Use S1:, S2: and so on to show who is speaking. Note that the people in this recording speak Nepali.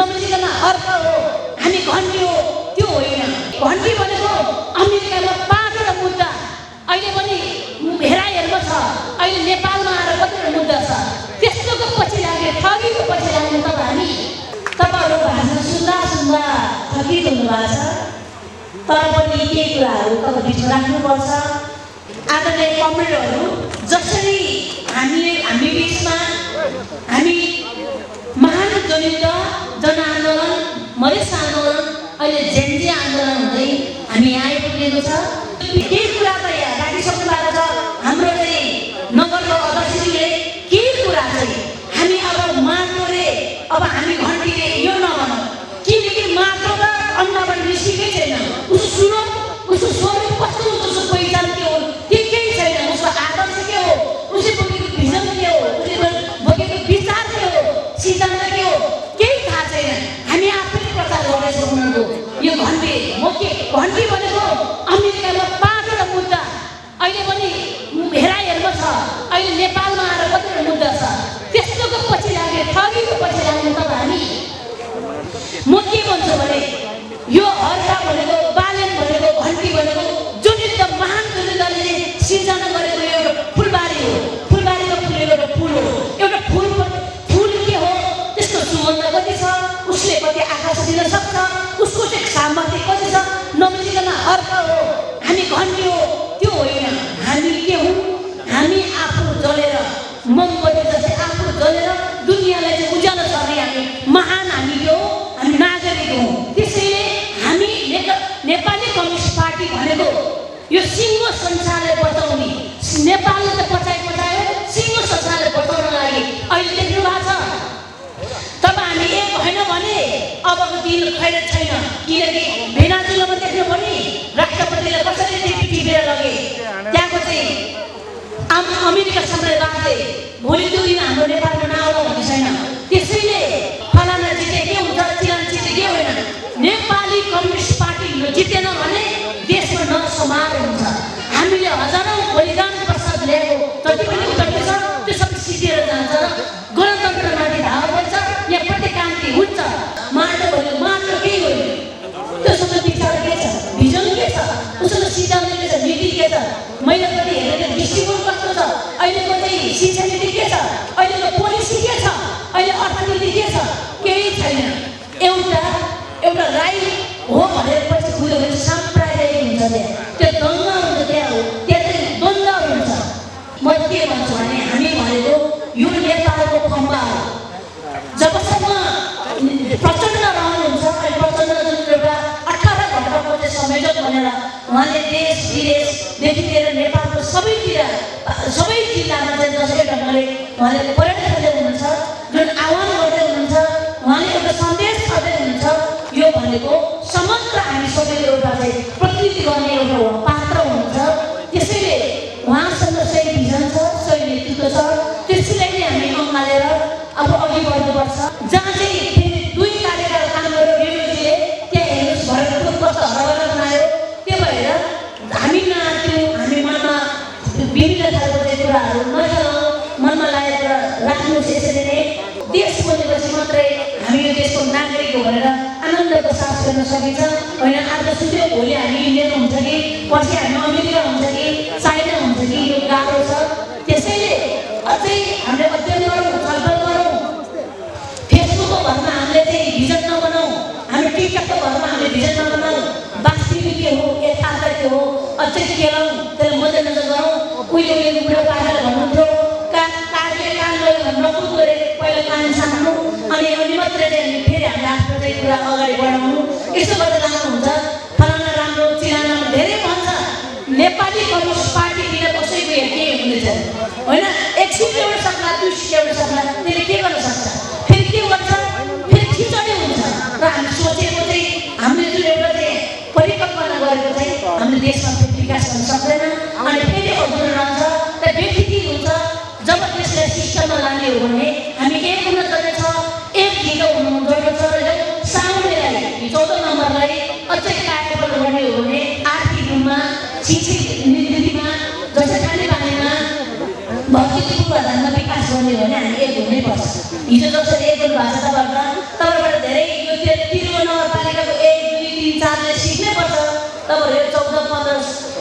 S1: नबुझिकन अर्थ हो हामी घन्टी हो त्यो होइन। घन्टी भनेको अमेरिकामा 5वटा मुद्दा अहिले पनि हेराइहेरमा छ। अहिले नेपालमा आएर कतिवटा मुद्दा छ त्यस्तोको पछि लाग्यो, ठगीको पछि लाग्यो। तपाईँहरू भाषण सुन्दा सुन्दा थकित हुनुभएको छ, तर पनि केही कुराहरू तपाईँ बिचमा राख्नुपर्छ। आदरणीय कमरेडहरू, जसरी हामी बिचमा हामी महान जनयुद्ध, जनआन्दोलन, मधेस आन्दोलन, अहिले जेनजी आन्दोलन हुँदै हामी यहाँ आइपुगेको छ। केही कुरा त यहाँ राखिसक्नु भएको छ। हाम्रो चाहिँ नगरको अध्यक्षले केही कुरा चाहिँ हामी अब माग्नु रे, अब हामी घन्टीले यो नभनौँ, किनकि माटो र अन्नबाट निस्किएकै छैन। उसको सुनो, उसको स्वरूप कस्तो हुन्छ, उसको पहिचान के हो त्यो केही छैन। उसको आदर्श के हो, उसले बोकेको भिजन के हो, उसले बोकेको विचार के हो, सिद्धान्त के हो, केही थाहा छैन। हामी आफैले प्रचार गर्दैछौँ उनीहरूको यो घन्टी। घन्टी भनेको अमेरिकामा 5वटा मुद्दा अहिले पनि हेराइहेरमा छ। अहिले नेपालमा आएर कतिवटा मुद्दा छ त्यस्तोको पछि लाग्यो, ठगीको पछि लाग्यो। तपाईँ म के भन्छु भने यो हर्का भनेको, बालेन भनेको, घन्टी भनेको जनयुद्ध, महान जनयुद्धले सिर्जना गरेको एउटा फुलबारी हो। फुलबारीमा फुलेको एउटा फुल हो। एउटा फुल के हो, त्यसको सुगन्ध कति छ, उसले कति आकाश दिन सक्छ, उसको चाहिँ सामर्थ्य कति छ नबुझिकन अर्थ हो हामी घन्टी हो त्यो होइन। हामी के हौँ, हामी आफू जलेर मोमबत्ती जस्तै आफू जलेर दुनियाँलाई चाहिँ उज्यालो गर्ने हामी महान हामी हो, हामी नागरिक हौँ। त्यसैले हामी नेपाली कम्युनिस्ट पार्टी भनेको यो सिङ्गो संसारलाई बचाउने, नेपालले त बचायो, सिङ्गो संसारलाई बचाउन लागि अहिले देख्नु भएको छ। तब हामी एक भएन भने अबको दिन खैर छैन। किनकि भेनाजुलामा देख्नु भने राष्ट्रपतिले कसरी टिपेर लगे, त्यहाँको चाहिँ अमेरिकासँग राख्दै भोलि त्यो दिन हाम्रो नेपालमा नआउला भन्ने छैन। त्यसैले फलाना जिते के हुन्छ, चिलान जिते के होइन। नेपाली कम्युनिस्ट पार्टी जितेन भने देशमा नरसंहार हुन्छ। हामीले हजारौँ बलिदान प्रसाद ल्याएको जति पनि उद्योग छ त्यो सबै सिद्धिएर जान्छ र गणतन्त्रमाथि धावा बन्छ। यहाँ प्रतिक्रान्ति हुन्छ। माटो भन्यो, माटो केही होइन। त्योसँग विचार के छ, भिजन के छ, उसँग सिद्धान्त के छ, नीति के छ, मैले पनि हेरेको दृष्टिकोण कस्तो छ, अहिलेको चाहिँ शिक्षा नीति के छ, अहिलेको पोलिसी के छ, अहिले अर्थनीति के छ, केही छैन। एउटा राई हो भनेर पछि बुझ्यो भने साम्प्रदायिक हुन्छ। त्यो दङ्गा हुन्छ, त्यहाँ चाहिँ द्वन्द्व हुन्छ। म के भन्छु भने हामी भनेको यो नेपालको खम्बा हो। जबसम्म प्रचण्ड रहनुहुन्छ, अनि प्रचण्ड एउटा 18 घण्टाको चाहिँ संयोजक भनेर उहाँले देश विदेशदेखि लिएर नेपालको सबै जिल्लामा चाहिँ जसरी ढङ्गले उहाँले पर्यटन गर्दै हुनुहुन्छ, जुन आह्वान गर्दै हुनुहुन्छ, उहाँले एउटा सन्देश गर्दै हुनुहुन्छ। यो भनेको समग्र हामी सबैले एउटा चाहिँ प्रतिनिधि गर्ने एउटा पात्र हुनुहुन्छ। त्यसैले उहाँसँग सही भिजन छ, सही नेतृत्व छ। त्यसैलाई नै हामी अँगालेर अब अघि बढ्नुपर्छ। जहाँ चाहिँ फेरि 2 कार्यकाल काम गरेर रेडियोजीले त्यहाँ हेर्नुहोस् भरतपुर कस्तो हरभरा बनायो। त्यो भएर हामी नआत्यौँ, हामी मनमा विभिन्न खालको चाहिँ कुराहरू नचलाउँ, मनमा लागेको कुरा राख्नुहोस्। यसरी नै देश बनेपछि मात्रै हामी यो देशको नागरिक हो भनेर आनन्दको सास गर्न सकिन्छ। होइन आज सुत्यो भोलि हामी इन्डियन हुन्छ कि पछि हामी अमेरिका हुन्छ कि चाइना हुन्छ कि यो गाह्रो छ। त्यसैले अझै हामीले अध्ययन गरौँ, छलफल गरौँ। फेसबुकको भरमा हामीले चाहिँ भिजन नबनाउँ, हामी टिकटकको भरमा हामीले भिजन नबनाउँ। वास्तविक के हो, यथार्थ के हो अझै केलाउँ, त्यसलाई मध्यनजर गरौँ। उहिले बुढो पाठाले भन्नुहुन्थ्यो कागले कान गयो भने नकुद गरे, पहिला कान छान्नु अनि मात्रै चाहिँ फेरि हामीले आफ्नो चाहिँ कुरा अगाडि बढाउनु। यसो गर्दा राम्रो हुन्छ। फलाना राम्रो, चिलाना धेरै भन्छ। नेपाली कम्युनिस्ट पार्टी किन कसैको केही हुँदैछ होइन। एक सिट ल्याउन सक्ला, 2 सिट ल्याउन सक्ला, त्यसले के गर्न सक्छ, फेरि के गर्छ, फेरि खिचडी हुन्छ। र हामी सोचेको चाहिँ हामीले जुन एउटा चाहिँ परिकल्पना गरेको चाहिँ हामीले देशमा फेरि विकास गर्न सक्दैन। अनि फेरि अधुरो रहन्छ, र बेफिकी हुन्छ। जब त्यसलाई सिस्टममा लाने हो भने हामी एक हुन जानेछ, एक ढिलो हुनु जरुरी छ। साउन्डलाई 14 नम्बरलाई अझै कार्यबल गर्ने हो भने आर्थिक रूपमा, शिक्षित नीतिमा, जस्तै खानेपानीमा, भौतिक पूर्वाधारमा विकास गर्ने हो भने हामी एक हुनै पर्छ। हिजो जसरी एक हुनु भएको छ, तपाईँबाट धेरै पर्छ। तब यो 14-15